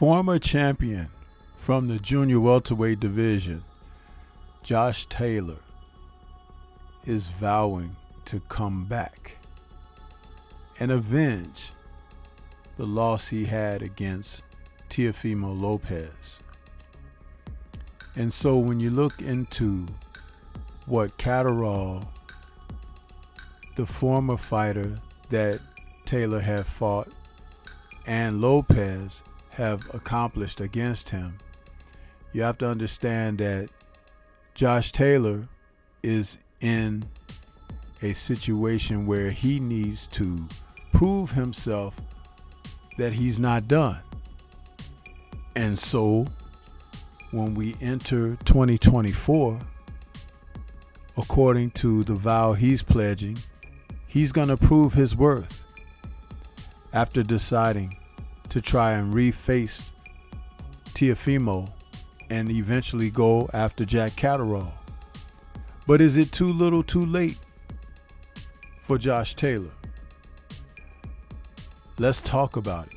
Former champion from the junior welterweight division, Josh Taylor, is vowing to come back and avenge the loss he had against Teofimo Lopez. And so when you look into what Catterall, the former fighter that Taylor had fought, and Lopez have accomplished against him, you have to understand that Josh Taylor is in a situation where he needs to prove himself that he's not done. And so when we enter 2024, according to the vow he's pledging, he's going to prove his worth after deciding to try and reface Teofimo and eventually go after Jack Catterall. But is it too little too late for Josh Taylor? Let's talk about it.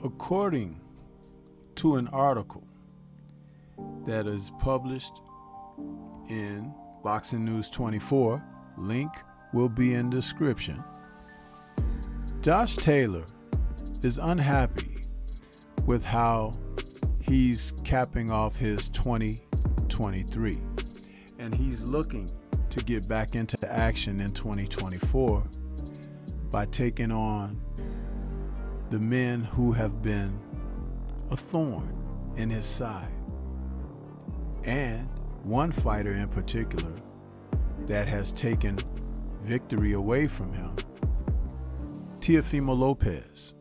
According to an article that is published in Boxing News 24, link will be in description, Josh Taylor is unhappy with how he's capping off his 2023, and he's looking to get back into action in 2024 by taking on the men who have been a thorn in his side, and one fighter in particular that has taken victory away from him, Teofimo Lopez.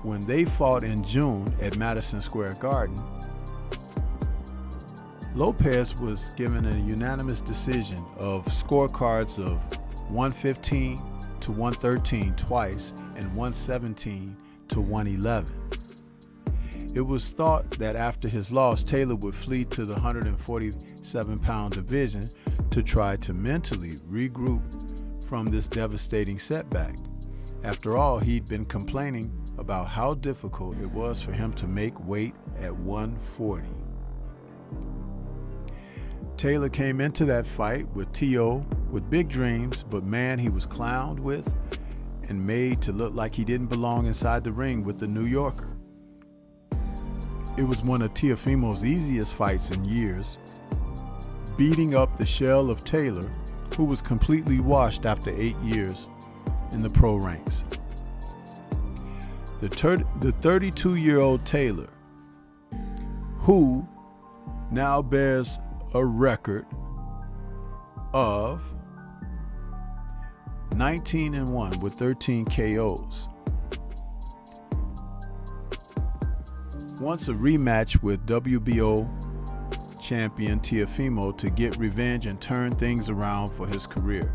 When they fought in June at Madison Square Garden, Lopez was given a unanimous decision of scorecards of 115 to 113 twice and 117 to 111. It was thought that after his loss, Taylor would flee to the 147-pound division to try to mentally regroup from this devastating setback. After all, he'd been complaining about how difficult it was for him to make weight at 140. Taylor came into that fight with T.O. with big dreams, but man, he was clowned with and made to look like he didn't belong inside the ring with the New Yorker. It was one of Teofimo's easiest fights in years, beating up the shell of Taylor, who was completely washed after 8 years in the pro ranks. The 32-year-old Taylor, who now bears a record of 19-1 with 13 KOs, wants a rematch with WBO champion Teofimo to get revenge and turn things around for his career.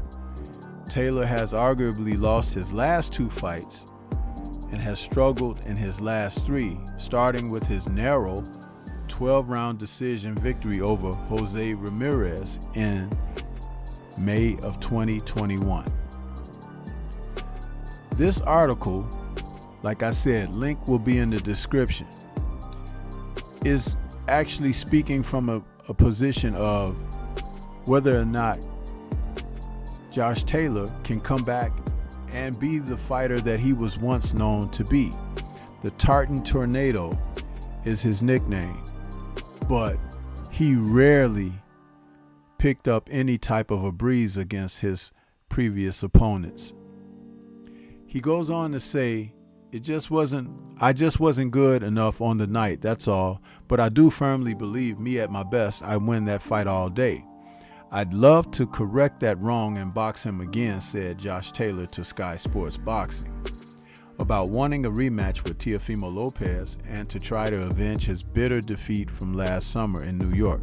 Taylor has arguably lost his last 2 fights and has struggled in his last 3, starting with his narrow 12-round decision victory over Jose Ramirez in May of 2021. This article, like I said, link will be in the description, is actually speaking from a position of whether or not Josh Taylor can come back and be the fighter that he was once known to be. The Tartan Tornado is his nickname, but he rarely picked up any type of a breeze against his previous opponents. He goes on to say, I just wasn't good enough on the night, that's all, but I do firmly believe me at my best, I win that fight all day. I'd love to correct that wrong and box him again, said Josh Taylor to Sky Sports Boxing, about wanting a rematch with Teofimo Lopez and to try to avenge his bitter defeat from last summer in New York.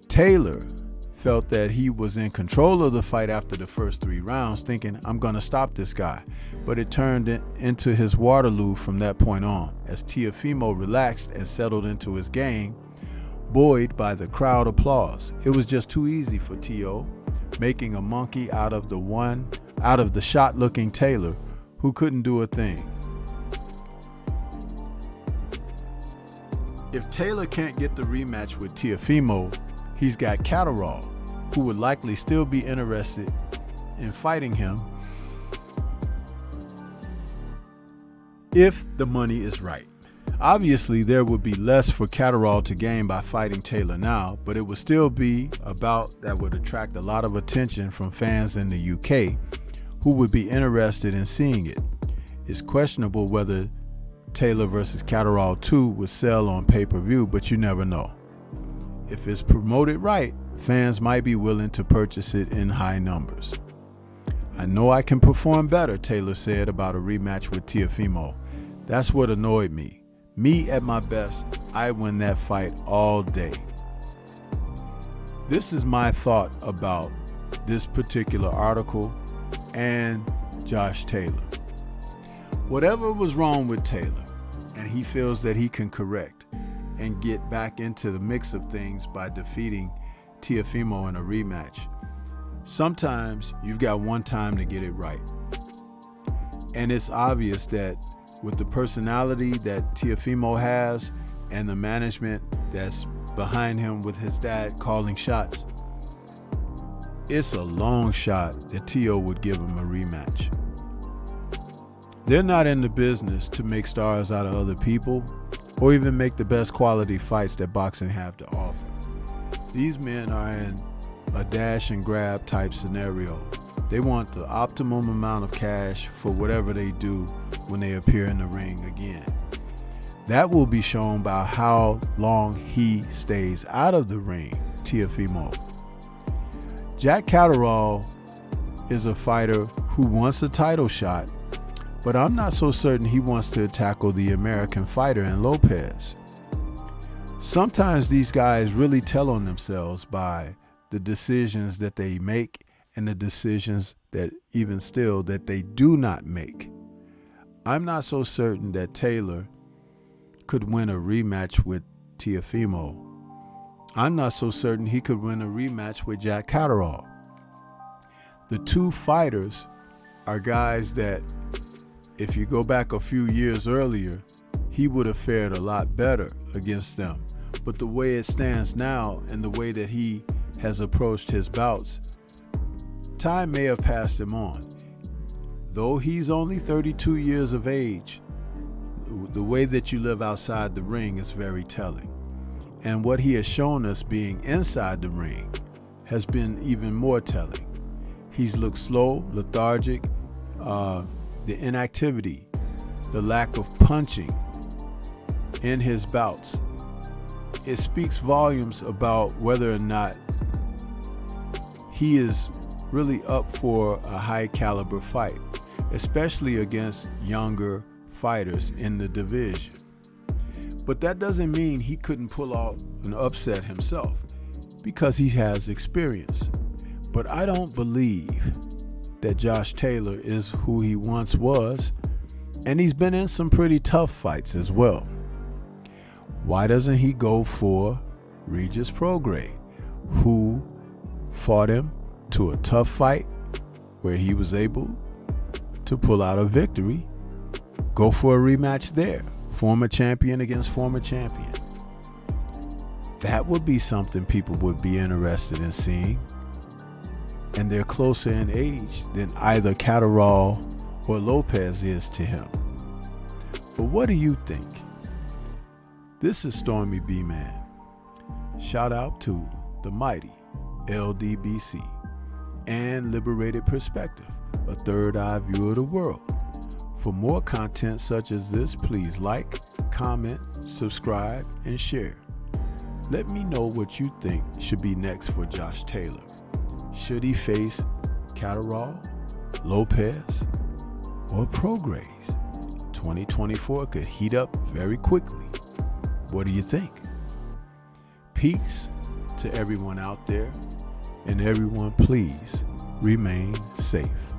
Taylor felt that he was in control of the fight after the first 3 rounds, thinking, I'm going to stop this guy. But it turned into his Waterloo from that point on, as Teofimo relaxed and settled into his game, buoyed by the crowd applause. It was just too easy for Teo, making a monkey out of the shot-looking Taylor, who couldn't do a thing. If Taylor can't get the rematch with Teofimo, he's got Catterall, who would likely still be interested in fighting him if the money is right. Obviously, there would be less for Catterall to gain by fighting Taylor now, but it would still be a bout that would attract a lot of attention from fans in the UK who would be interested in seeing it. It's questionable whether Taylor versus Catterall 2 would sell on pay-per-view, but you never know. If it's promoted right, fans might be willing to purchase it in high numbers. I know I can perform better, Taylor said about a rematch with Teofimo. That's what annoyed me. Me at my best, I win that fight all day. This is my thought about this particular article and Josh Taylor. Whatever was wrong with Taylor, and he feels that he can correct and get back into the mix of things by defeating Teofimo in a rematch. Sometimes you've got one time to get it right. And it's obvious that with the personality that Teofimo has and the management that's behind him with his dad calling shots, it's a long shot that Teo would give him a rematch. They're not in the business to make stars out of other people or even make the best quality fights that boxing have to offer. These men are in a dash and grab type scenario. They want the optimum amount of cash for whatever they do when they appear in the ring again. That will be shown by how long he stays out of the ring, Teofimo. Jack Catterall is a fighter who wants a title shot, but I'm not so certain he wants to tackle the American fighter in Lopez. Sometimes these guys really tell on themselves by the decisions that they make and the decisions that even still that they do not make. I'm not so certain that Taylor could win a rematch with Teofimo. I'm not so certain he could win a rematch with Jack Catterall. The two fighters are guys that, if you go back a few years earlier, he would have fared a lot better against them. But the way it stands now and the way that he has approached his bouts, time may have passed him on. Though he's only 32 years of age, the way that you live outside the ring is very telling. And what he has shown us being inside the ring has been even more telling. He's looked slow, lethargic, the inactivity, the lack of punching in his bouts. It speaks volumes about whether or not he is really up for a high caliber fight, especially against younger fighters in the division. But that doesn't mean he couldn't pull out an upset himself, because he has experience. But I don't believe that Josh Taylor is who he once was, and he's been in some pretty tough fights as well. Why doesn't he go for Regis Prograis, who fought him to a tough fight where he was able to pull out a victory? Go for a rematch there. Former champion against former champion. That would be something people would be interested in seeing. And they're closer in age than either Editorial or Lopez is to him. But what do you think? This is Stormy B Man. Shout out to the mighty LDBC and Liberated Perspective, a third eye view of the world. For more content such as this, please like, comment, subscribe, and share. Let me know what you think should be next for Josh Taylor. Should he face Editorial, Lopez, or Prograis? 2024 could heat up very quickly. What do you think? Peace to everyone out there, and everyone please remain safe.